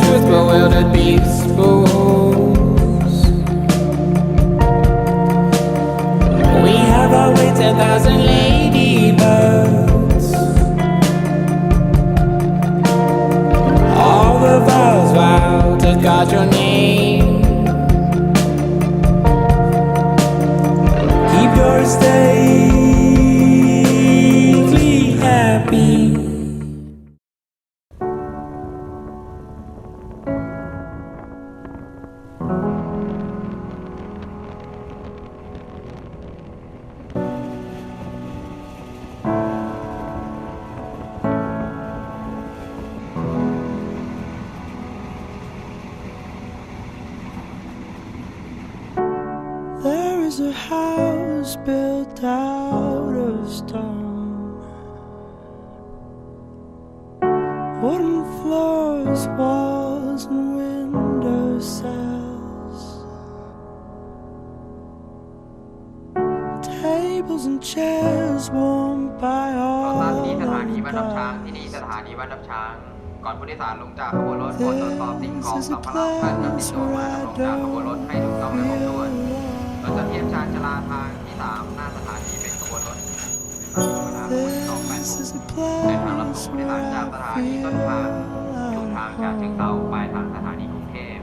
truth, but will it be exposed? We have always 10,000 ladybirds. All the vows vow to guard your name. Keep your safely happy. There is a house built out of stone, wooden floors, walls, and window sills, tables and chairs warmed by all the สถานีบ้านน้ำช้างที่นี่สถานีบ้านน้ำช้างก่อนผู้โดยสารลงจากขบวนรถควรตรวจสอบสิ่งของสัมภาระท่านนำติดตัวมาลงจากขบวนรถให้ถูกต้องและครบถ้วนรถจะเทียบชานชลาทางที่ 3 หน้าสถานีเป็นขบวนรถธรรมดาขบวน286ในทางรับส่งผู้โดยสารจากสถานีต้นทางสู่ทางฉะเชิงเทราปลายทางสถานีกรุงเทพ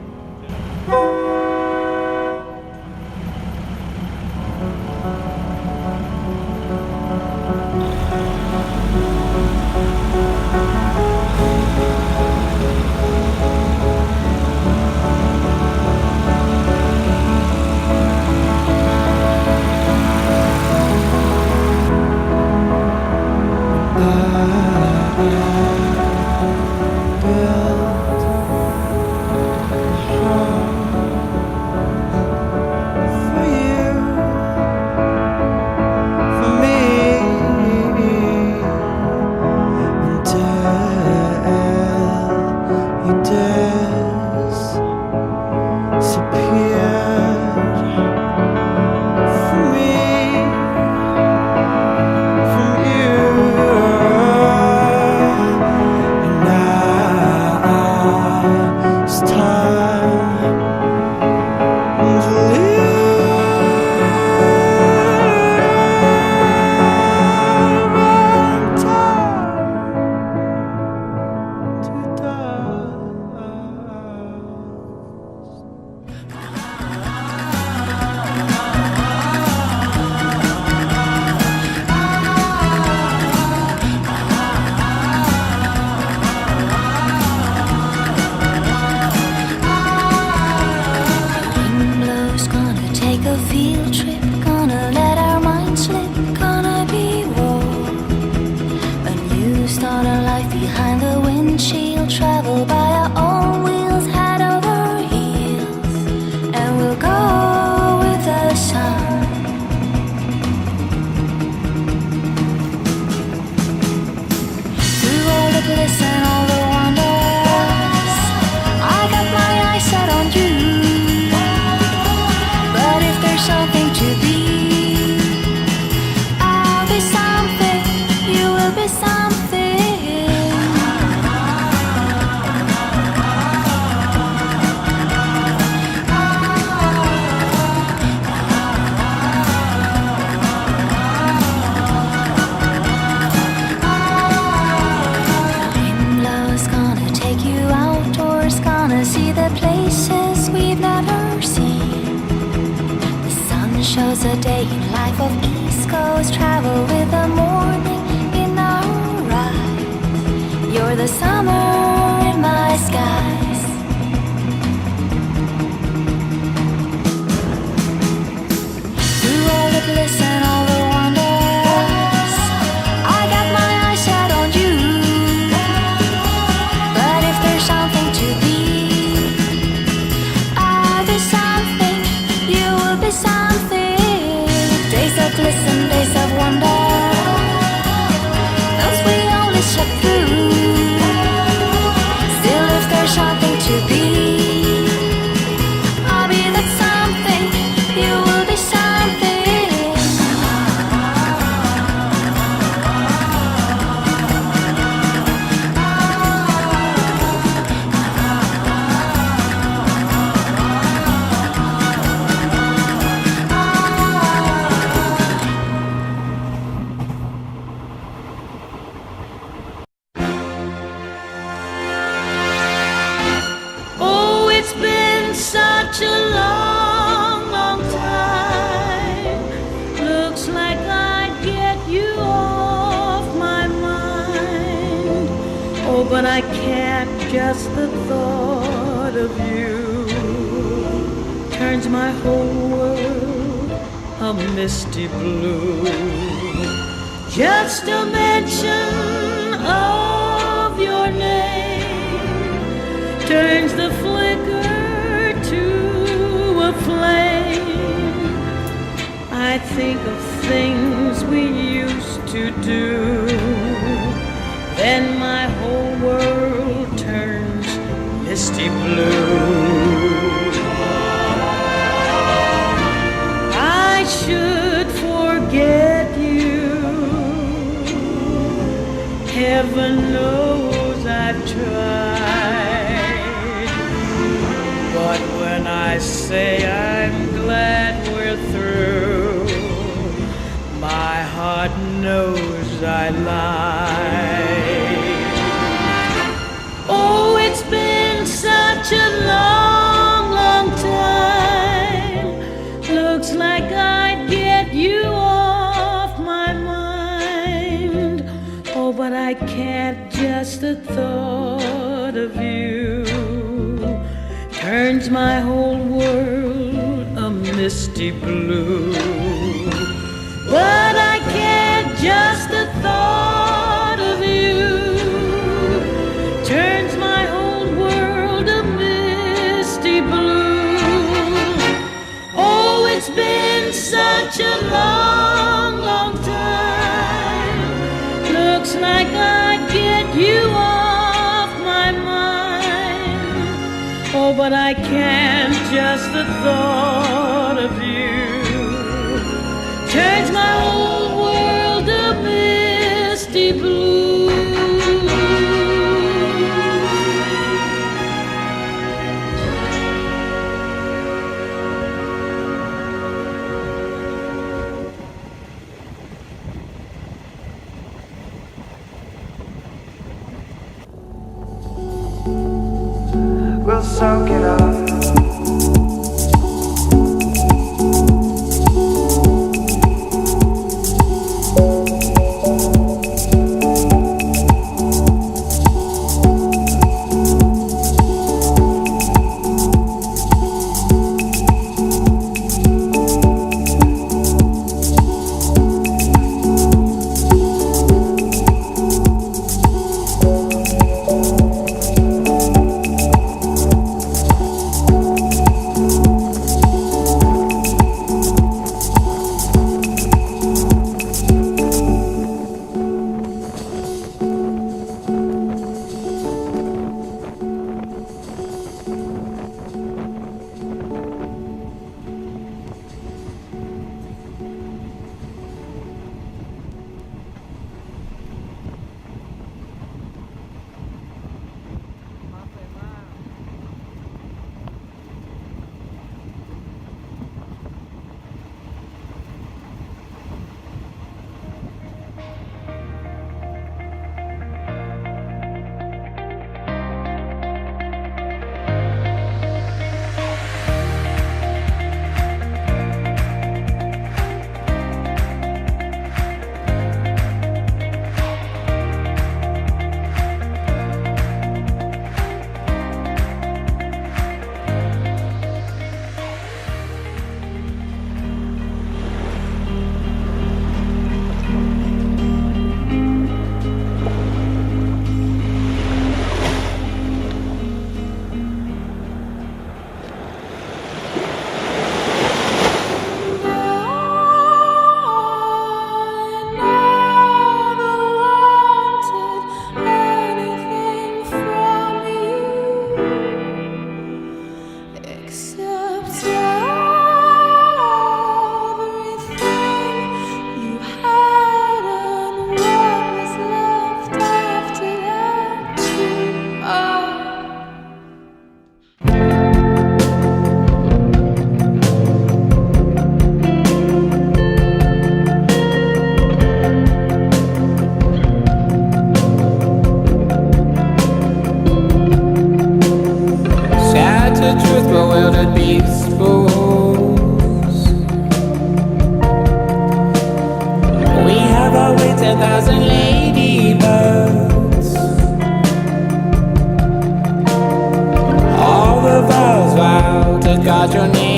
shows a day in life of East Coast travel with the morning in our eyes. You're the summer in my skies. Through all the bliss and all the wonders, I got my eyes set on you. But if there's something to be, I'll be something, you will be something. Days of bliss and days of wonder, those we only slept through. such a long, long time. Looks like I'd get you off my mind. Oh, but I can't, just the thought of you turns my whole world a misty blue. Just a mention of your name turns the flicker to a flame. I think of things we used to do, then my whole world turns misty blue. I should forget you. Heaven knows I've tried. But when I say I'm glad we're through, my heart knows I lied. Oh, it's been such a long, long time. Looks like I'd get you off my mind. Oh, but I can't, just the thought of you turns my whole world a misty blue. But I can't, just the thought of you turns my whole world a misty blue. Oh, it's been such a long, long time. Looks like I'd get you off my mind. Oh, but I can't, just the thought of you turns my whole world a misty blue. We'll soak it up. bewildered beast fools. We have always 10,000 ladybirds. All the vows vow to guard your name.